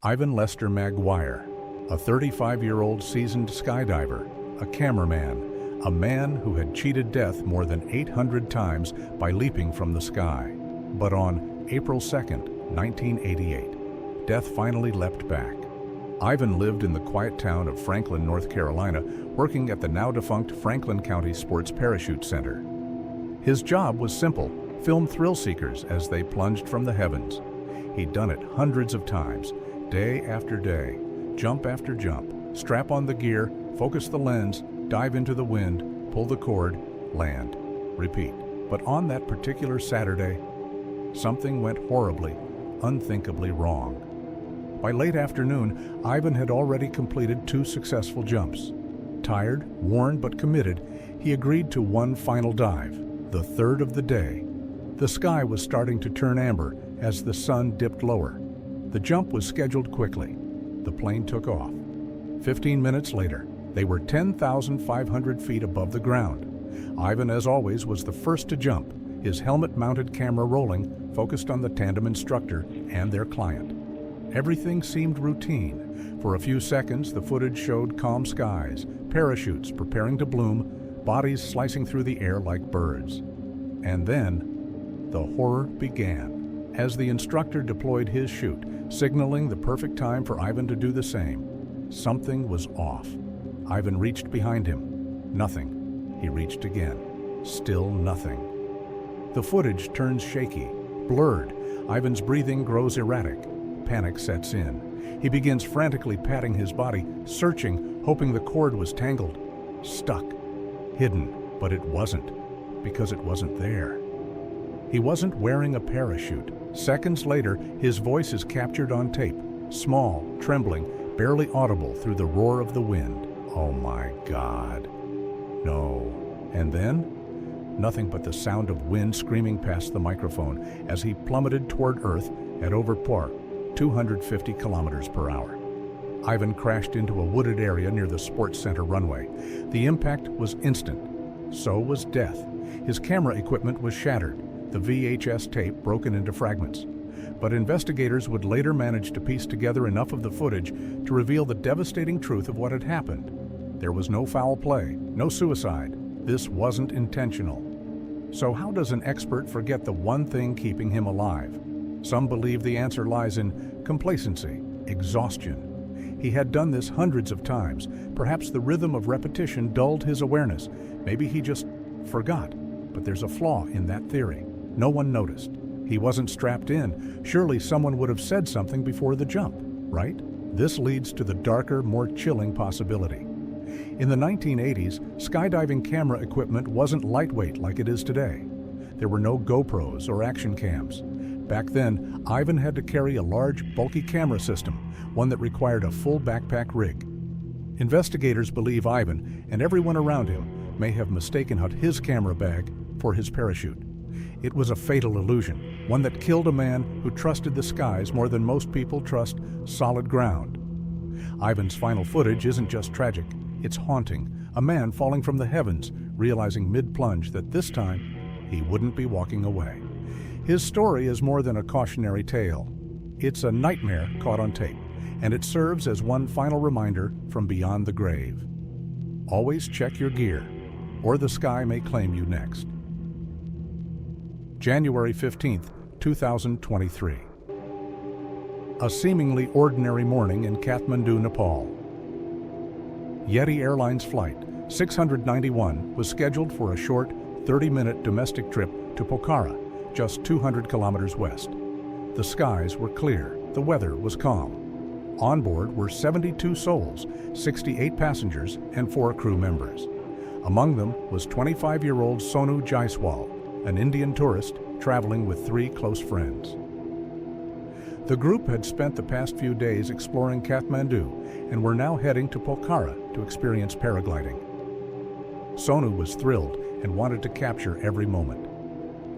Lester Magcguire, a 35-year-old seasoned skydiver, a cameraman, a man who had cheated death more than 800 times by leaping from the sky. But on April 2nd, 1988, death finally leapt back. Ivan lived in the quiet town of Franklin, North Carolina, working at the now-defunct Franklin County Sports Parachute Center. His job was simple: film thrill seekers as they plunged from the heavens. He'd done it hundreds of times, day after day, jump after jump, strap on the gear, focus the lens, dive into the wind, pull the cord, land, repeat. But on that particular Saturday, something went horribly, unthinkably wrong. By late afternoon, Ivan had already completed 2 successful jumps. Tired, worn, but committed, he agreed to one final dive, the 3rd of the day. The sky was starting to turn amber as the sun dipped lower. The jump was scheduled quickly. The plane took off. 15 minutes later, they were 10,500 feet above the ground. Ivan, as always, was the first to jump, his helmet-mounted camera rolling, focused on the tandem instructor and their client. Everything seemed routine. For a few seconds, the footage showed calm skies, parachutes preparing to bloom, bodies slicing through the air like birds. And then, the horror began. As the instructor deployed his chute, signaling the perfect time for Ivan to do the same, something was off. Ivan reached behind him. Nothing. He reached again. Still nothing. The footage turns shaky, blurred. Ivan's breathing grows erratic. Panic sets in. He begins frantically patting his body, searching, hoping the cord was tangled. Stuck. Hidden. But it wasn't, because it wasn't there. He wasn't wearing a parachute. Seconds later, his voice is captured on tape, small, trembling, barely audible through the roar of the wind. Oh my God. No. And then, nothing but the sound of wind screaming past the microphone as he plummeted toward Earth at over par 250 kilometers per hour. Ivan crashed into a wooded area near the sports center runway. The impact was instant. So was death. His camera equipment was shattered, the VHS tape broken into fragments. But investigators would later manage to piece together enough of the footage to reveal the devastating truth of what had happened. There was no foul play, no suicide. This wasn't intentional. So how does an expert forget the one thing keeping him alive? Some believe the answer lies in complacency, exhaustion. He had done this hundreds of times. Perhaps the rhythm of repetition dulled his awareness. Maybe he just forgot. But there's a flaw in that theory. No one noticed. He wasn't strapped in. Surely someone would have said something before the jump, right? This leads to the darker, more chilling possibility. In the 1980s, skydiving camera equipment wasn't lightweight like it is today. There were no GoPros or action cams. Back then, Ivan had to carry a large, bulky camera system, one that required a full backpack rig. Investigators believe Ivan and everyone around him may have mistaken out his camera bag for his parachute. It was a fatal illusion, one that killed a man who trusted the skies more than most people trust solid ground. Ivan's final footage isn't just tragic, it's haunting. A man falling from the heavens, realizing mid-plunge that this time he wouldn't be walking away. His story is more than a cautionary tale. It's a nightmare caught on tape, and it serves as one final reminder from beyond the grave. Always check your gear, or the sky may claim you next. January 15th, 2023. A seemingly ordinary morning in Kathmandu, Nepal. Yeti Airlines Flight 691 was scheduled for a short 30-minute domestic trip to Pokhara, just 200 kilometers west. The skies were clear, the weather was calm. On board were 72 souls, 68 passengers, and 4 crew members. Among them was 25-year-old Sonu Jaiswal, an Indian tourist traveling with 3 close friends. The group had spent the past few days exploring Kathmandu and were now heading to Pokhara to experience paragliding. Sonu was thrilled and wanted to capture every moment.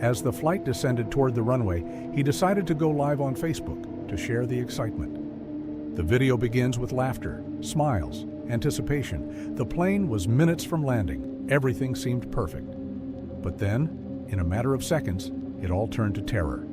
As the flight descended toward the runway, he decided to go live on Facebook to share the excitement. The video begins with laughter, smiles, anticipation. The plane was minutes from landing. Everything seemed perfect. But then, in a matter of seconds, it all turned to terror.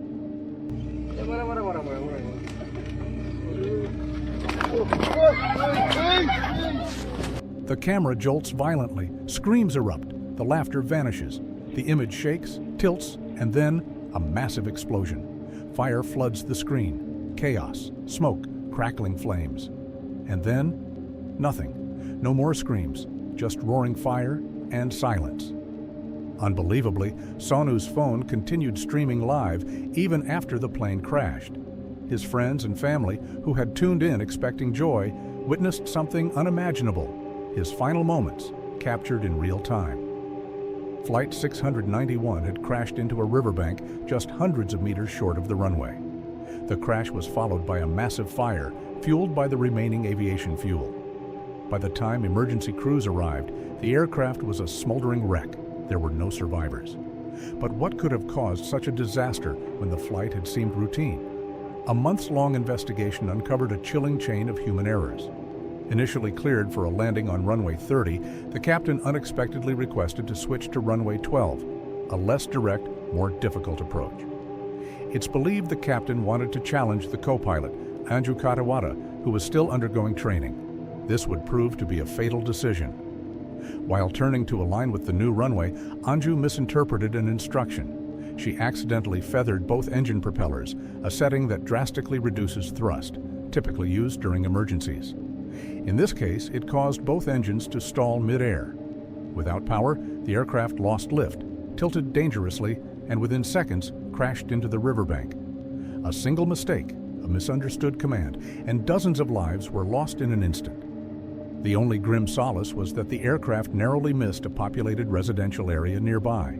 The camera jolts violently, screams erupt, the laughter vanishes, the image shakes, tilts, and then a massive explosion. Fire floods the screen, chaos, smoke, crackling flames. And then, nothing. No more screams, just roaring fire and silence. Unbelievably, Sonu's phone continued streaming live even after the plane crashed. His friends and family, who had tuned in expecting joy, witnessed something unimaginable. His final moments, captured in real time. Flight 691 had crashed into a riverbank just hundreds of meters short of the runway. The crash was followed by a massive fire, fueled by the remaining aviation fuel. By the time emergency crews arrived, the aircraft was a smoldering wreck. There were no survivors. But what could have caused such a disaster when the flight had seemed routine? A months-long investigation uncovered a chilling chain of human errors. Initially cleared for a landing on runway 30, the captain unexpectedly requested to switch to runway 12, a less direct, more difficult approach. It's believed the captain wanted to challenge the co-pilot, Anju Katawada, who was still undergoing training. This would prove to be a fatal decision. While turning to align with the new runway, Anju misinterpreted an instruction. She accidentally feathered both engine propellers, a setting that drastically reduces thrust, typically used during emergencies. In this case, it caused both engines to stall mid-air. Without power, the aircraft lost lift, tilted dangerously, and within seconds crashed into the riverbank. A single mistake, a misunderstood command, and dozens of lives were lost in an instant. The only grim solace was that the aircraft narrowly missed a populated residential area nearby.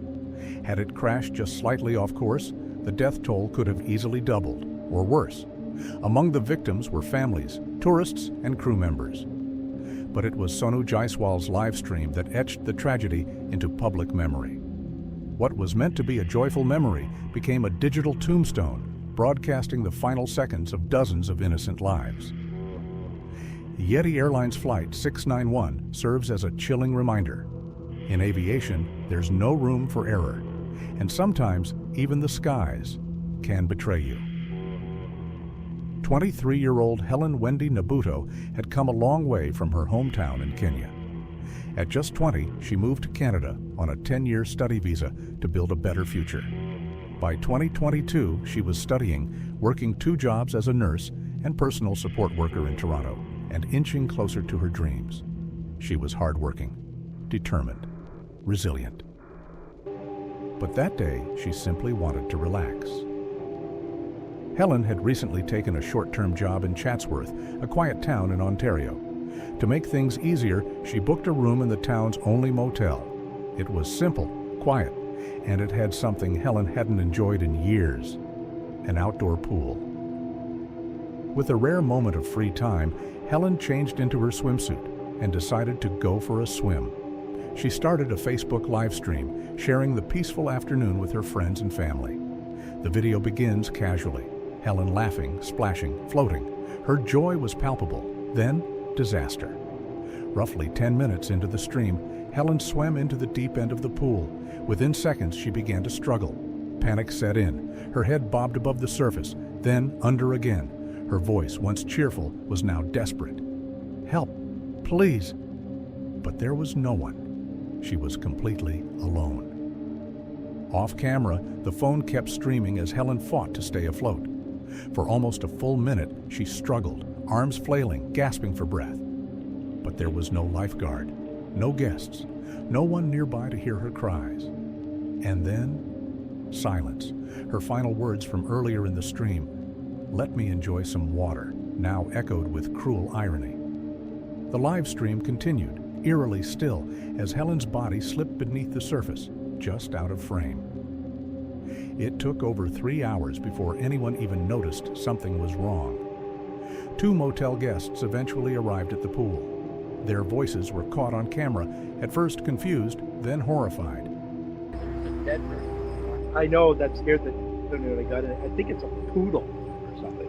Had it crashed just slightly off course, the death toll could have easily doubled, or worse. Among the victims were families, tourists, and crew members. But it was Sonu Jaiswal's live stream that etched the tragedy into public memory. What was meant to be a joyful memory became a digital tombstone, broadcasting the final seconds of dozens of innocent lives. Yeti Airlines Flight 691 serves as a chilling reminder. In aviation, there's no room for error, and sometimes even the skies can betray you. 23-year-old Helen Wendy Nabuto had come a long way from her hometown in Kenya. At just 20, she moved to Canada on a 10-year study visa to build a better future. By 2022, she was studying, working 2 jobs as a nurse and personal support worker in Toronto, and inching closer to her dreams. She was hardworking, determined, resilient. But that day, she simply wanted to relax. Helen had recently taken a short-term job in Chatsworth, a quiet town in Ontario. To make things easier, she booked a room in the town's only motel. It was simple, quiet, and it had something Helen hadn't enjoyed in years: an outdoor pool. With a rare moment of free time, Helen changed into her swimsuit and decided to go for a swim. She started a Facebook live stream, sharing the peaceful afternoon with her friends and family. The video begins casually, Helen laughing, splashing, floating. Her joy was palpable. Then, disaster. Roughly 10 minutes into the stream, Helen swam into the deep end of the pool. Within seconds, she began to struggle. Panic set in. Her head bobbed above the surface, then under again. Her voice, once cheerful, was now desperate. "Help, please." But there was no one. She was completely alone. Off camera, the phone kept streaming as Helen fought to stay afloat. For almost a full minute, she struggled, arms flailing, gasping for breath. But there was no lifeguard, no guests, no one nearby to hear her cries. And then, silence. Her final words from earlier in the stream, "Let me enjoy some water," now echoed with cruel irony. The live stream continued, eerily still, as Helen's body slipped beneath the surface, just out of frame. It took over 3 hours before anyone even noticed something was wrong. 2 motel guests eventually arrived at the pool. Their voices were caught on camera, at first confused, then horrified. Dead person. I know that scared the when I got it. I think it's a poodle or something.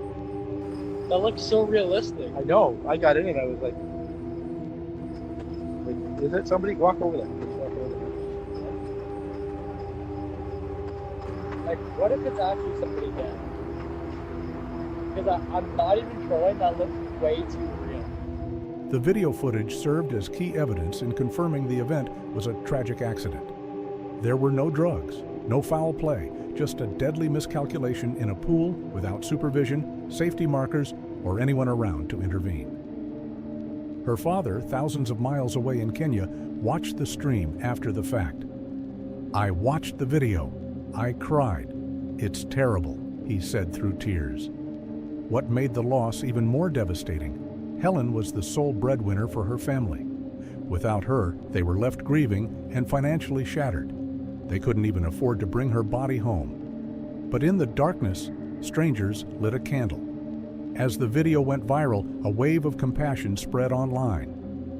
That looks so realistic. I know. I got in and I was like, is it somebody? Walk over there. Walk over there. Like, what if it's actually somebody dead? because I'm not even trolling. That looks way too real. The video footage served as key evidence in confirming the event was a tragic accident. There were no drugs, no foul play, just a deadly miscalculation in a pool without supervision, safety markers, or anyone around to intervene. Her father, thousands of miles away in Kenya, watched the stream after the fact. "I watched the video. I cried. It's terrible," he said through tears. What made the loss even more devastating? Helen was the sole breadwinner for her family. Without her, they were left grieving and financially shattered. They couldn't even afford to bring her body home. But in the darkness, strangers lit a candle. As the video went viral, a wave of compassion spread online.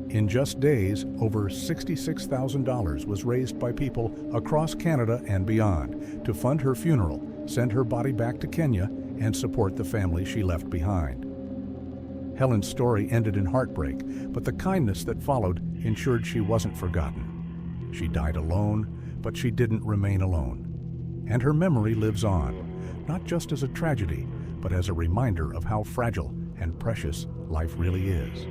In just days, over $66,000 was raised by people across Canada and beyond to fund her funeral, send her body back to Kenya, and support the family she left behind. Helen's story ended in heartbreak, but the kindness that followed ensured she wasn't forgotten. She died alone, but she didn't remain alone. And her memory lives on, not just as a tragedy, but as a reminder of how fragile and precious life really is.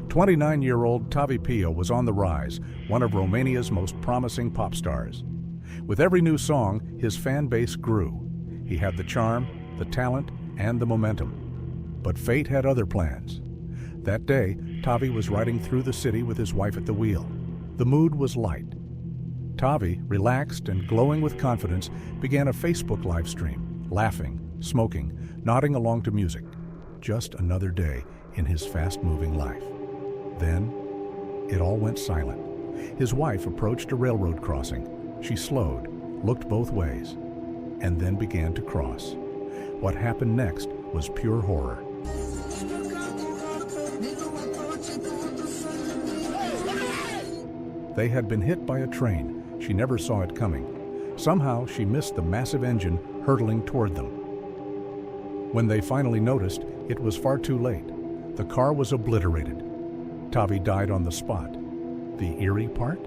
29-year-old Tavi Pio was on the rise, one of Romania's most promising pop stars. With every new song, his fan base grew. He had the charm, the talent, and the momentum. But fate had other plans. That day, Tavi was riding through the city with his wife at the wheel. The mood was light. Tavi, relaxed and glowing with confidence, began a Facebook live stream, laughing, smoking, nodding along to music. Just another day in his fast-moving life. Then, it all went silent. His wife approached a railroad crossing. She slowed, looked both ways, and then began to cross. What happened next was pure horror. They had been hit by a train. She never saw it coming. Somehow, she missed the massive engine hurtling toward them. When they finally noticed, it was far too late. The car was obliterated. Tavi died on the spot. The eerie part?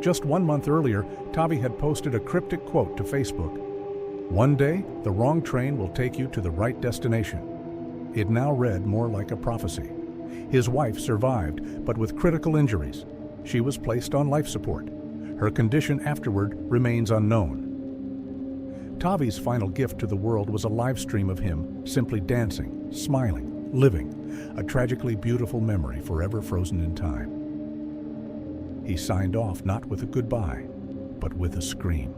Just 1 month earlier, Tavi had posted a cryptic quote to Facebook. "One day, the wrong train will take you to the right destination." It now read more like a prophecy. His wife survived, but with critical injuries. She was placed on life support. Her condition afterward remains unknown. Tavi's final gift to the world was a live stream of him simply dancing, smiling, living, a tragically beautiful memory forever frozen in time. He signed off not with a goodbye, but with a scream.